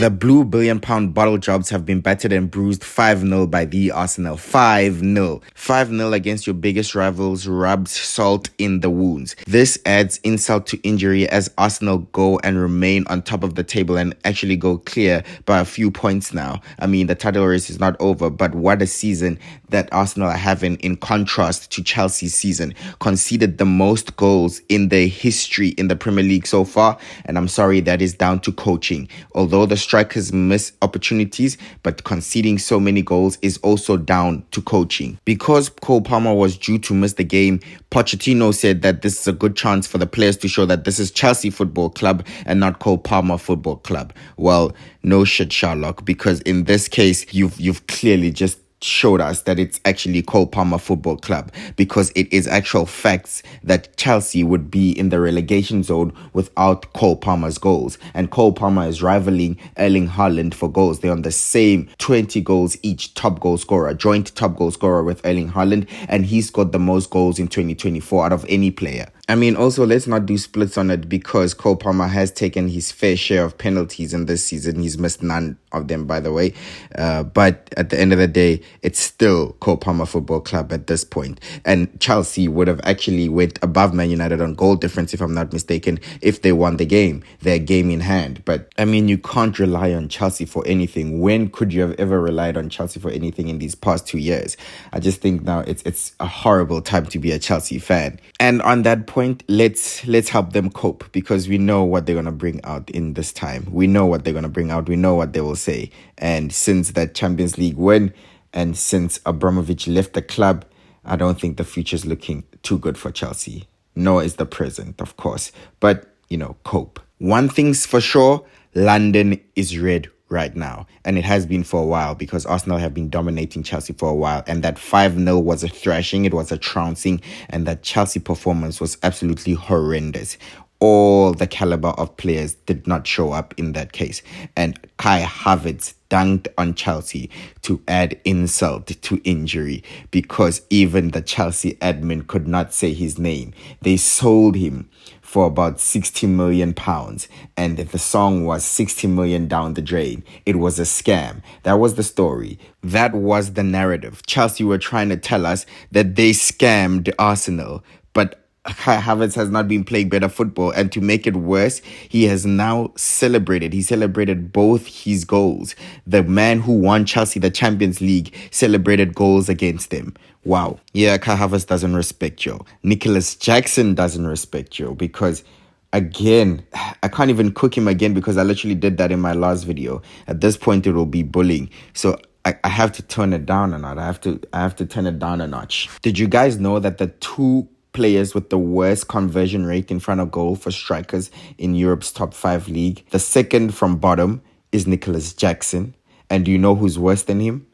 The Blue Billionpound Bottlejobs have been battered and bruised 5-0 by the Arsenal. 5-0. 5-0 against your biggest rivals rubs salt in the wounds. This adds insult to injury as Arsenal go and remain on top of the table and actually go clear by a few points now. I mean, the title race is not over, but what a season that Arsenal are having in contrast to Chelsea's season. Conceded the most goals in their history in the Premier League so far, and I'm sorry, that is down to coaching. Although the strikers miss opportunities, but conceding so many goals is also down to coaching. Because Cole Palmer was due to miss the game, Pochettino said that this is a good chance for the players to show that this is Chelsea Football Club and not Cole Palmer Football Club. Well, no shit, Sherlock, because in this case, you've clearly just showed us that it's actually Cole Palmer Football Club, because it is actual facts that Chelsea would be in the relegation zone without Cole Palmer's goals. And Cole Palmer is rivaling Erling Haaland for goals. They're on the same 20 goals each, top goal scorer, joint top goal scorer with Erling Haaland, and he scored the most goals in 2024 out of any player. I mean, also, let's not do splits on it, because Cole Palmer has taken his fair share of penalties in this season. He's missed none of them, by the way. But at the end of the day, it's still Cole Palmer Football Club at this point. And Chelsea would have actually went above Man United on goal difference, if I'm not mistaken, if they won the game, their game in hand. But, I mean, you can't rely on Chelsea for anything. When could you have ever relied on Chelsea for anything in these past 2 years? I just think now it's a horrible time to be a Chelsea fan. And on that point, let's help them cope, because we know what they're going to bring out in this time. We know what they're going to bring out. We know what they will say. And since that Champions League win, and since Abramovich left the club, I don't think the future is looking too good for Chelsea. Nor is the present, of course. But, cope. One thing's for sure, London is red right now, and it has been for a while, because Arsenal have been dominating Chelsea for a while, and that 5-0 was a thrashing, it was a trouncing, and that Chelsea performance was absolutely horrendous. All the caliber of players did not show up in that case, and Kai Havertz dunked on Chelsea to add insult to injury, because even the Chelsea admin could not say his name. They sold him for about £60 million, and the song was 60 million down the drain. It was a scam. That was the story. That was the narrative. Chelsea were trying to tell us that they scammed Arsenal, but Kai Havertz has not been playing better football, and to make it worse, he has now celebrated. He celebrated both his goals. The man who won Chelsea the Champions League celebrated goals against him. Wow. Yeah, Kai Havertz doesn't respect you. Nicholas Jackson doesn't respect you, because again, I can't even cook him again, because I literally did that in my last video. At this point, it will be bullying. So I have to turn it down a notch. I have to turn it down a notch. Did you guys know that the two players with the worst conversion rate in front of goal for strikers in Europe's top 5 league, the second from bottom is Nicholas Jackson, and do you know who's worse than him?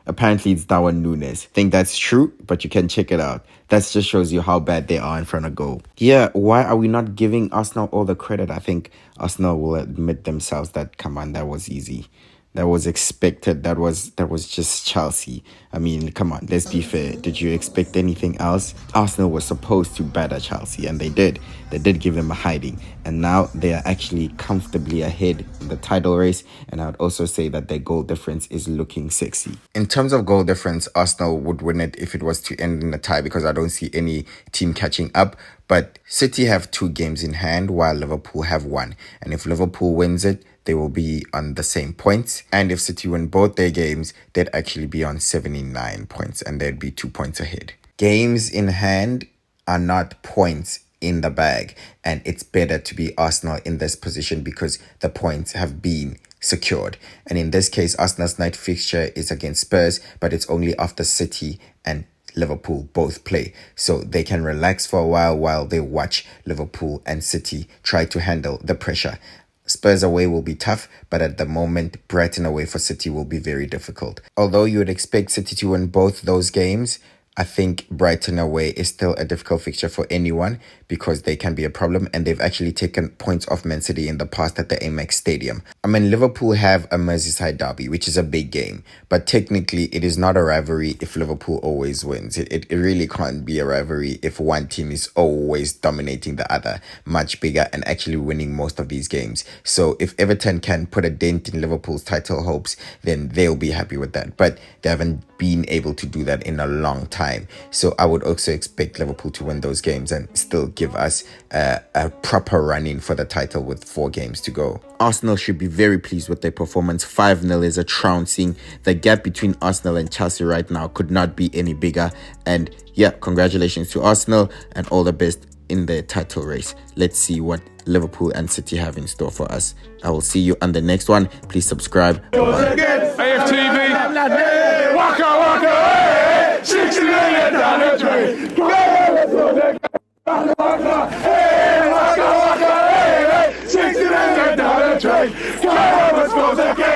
Apparently it's Darwin Núñez. Think that's true, but you can check it out. That just shows you how bad they are in front of goal. Yeah, why are we not giving Arsenal all the credit? I think Arsenal will admit themselves that, come on, that was easy. That was expected. That was just Chelsea. I mean, come on, let's be fair. Did you expect anything else? Arsenal was supposed to batter Chelsea, and they did. They did give them a hiding. And now they are actually comfortably ahead in the title race. And I would also say that their goal difference is looking sexy. In terms of goal difference, Arsenal would win it if it was to end in a tie, because I don't see any team catching up. But City have 2 games in hand, while Liverpool have 1. And if Liverpool wins it, they will be on the same points. And if City win both their games, they'd actually be on 79 points, and they'd be 2 points ahead. Games in hand are not points in the bag, and it's better to be Arsenal in this position, because the points have been secured. And in this case, Arsenal's night fixture is against Spurs, but it's only after City and Liverpool both play, so they can relax for a while they watch Liverpool and City try to handle the pressure. Spurs away will be tough, but at the moment, Brighton away for City will be very difficult. Although you would expect City to win both those games, I think Brighton away is still a difficult fixture for anyone because they can be a problem, and they've actually taken points off Man City in the past at the Amex Stadium. I mean, Liverpool have a Merseyside derby, which is a big game, but technically it is not a rivalry if Liverpool always wins. It really can't be a rivalry if one team is always dominating the other, much bigger, and actually winning most of these games. So if Everton can put a dent in Liverpool's title hopes, then they'll be happy with that. But they haven't been able to do that in a long time. So I would also expect Liverpool to win those games and still give us a proper run-in for the title with 4 games to go. Arsenal should be very pleased with their performance. 5-0 is a trouncing. The gap between Arsenal and Chelsea right now could not be any bigger. And yeah, congratulations to Arsenal and all the best in the title race. Let's see what Liverpool and City have in store for us. I will see you on the next one. Please subscribe. AFTV. Waka waka, hey, 60 million down the drain. Waka waka, hey, 60 million down the drain. Let's go again.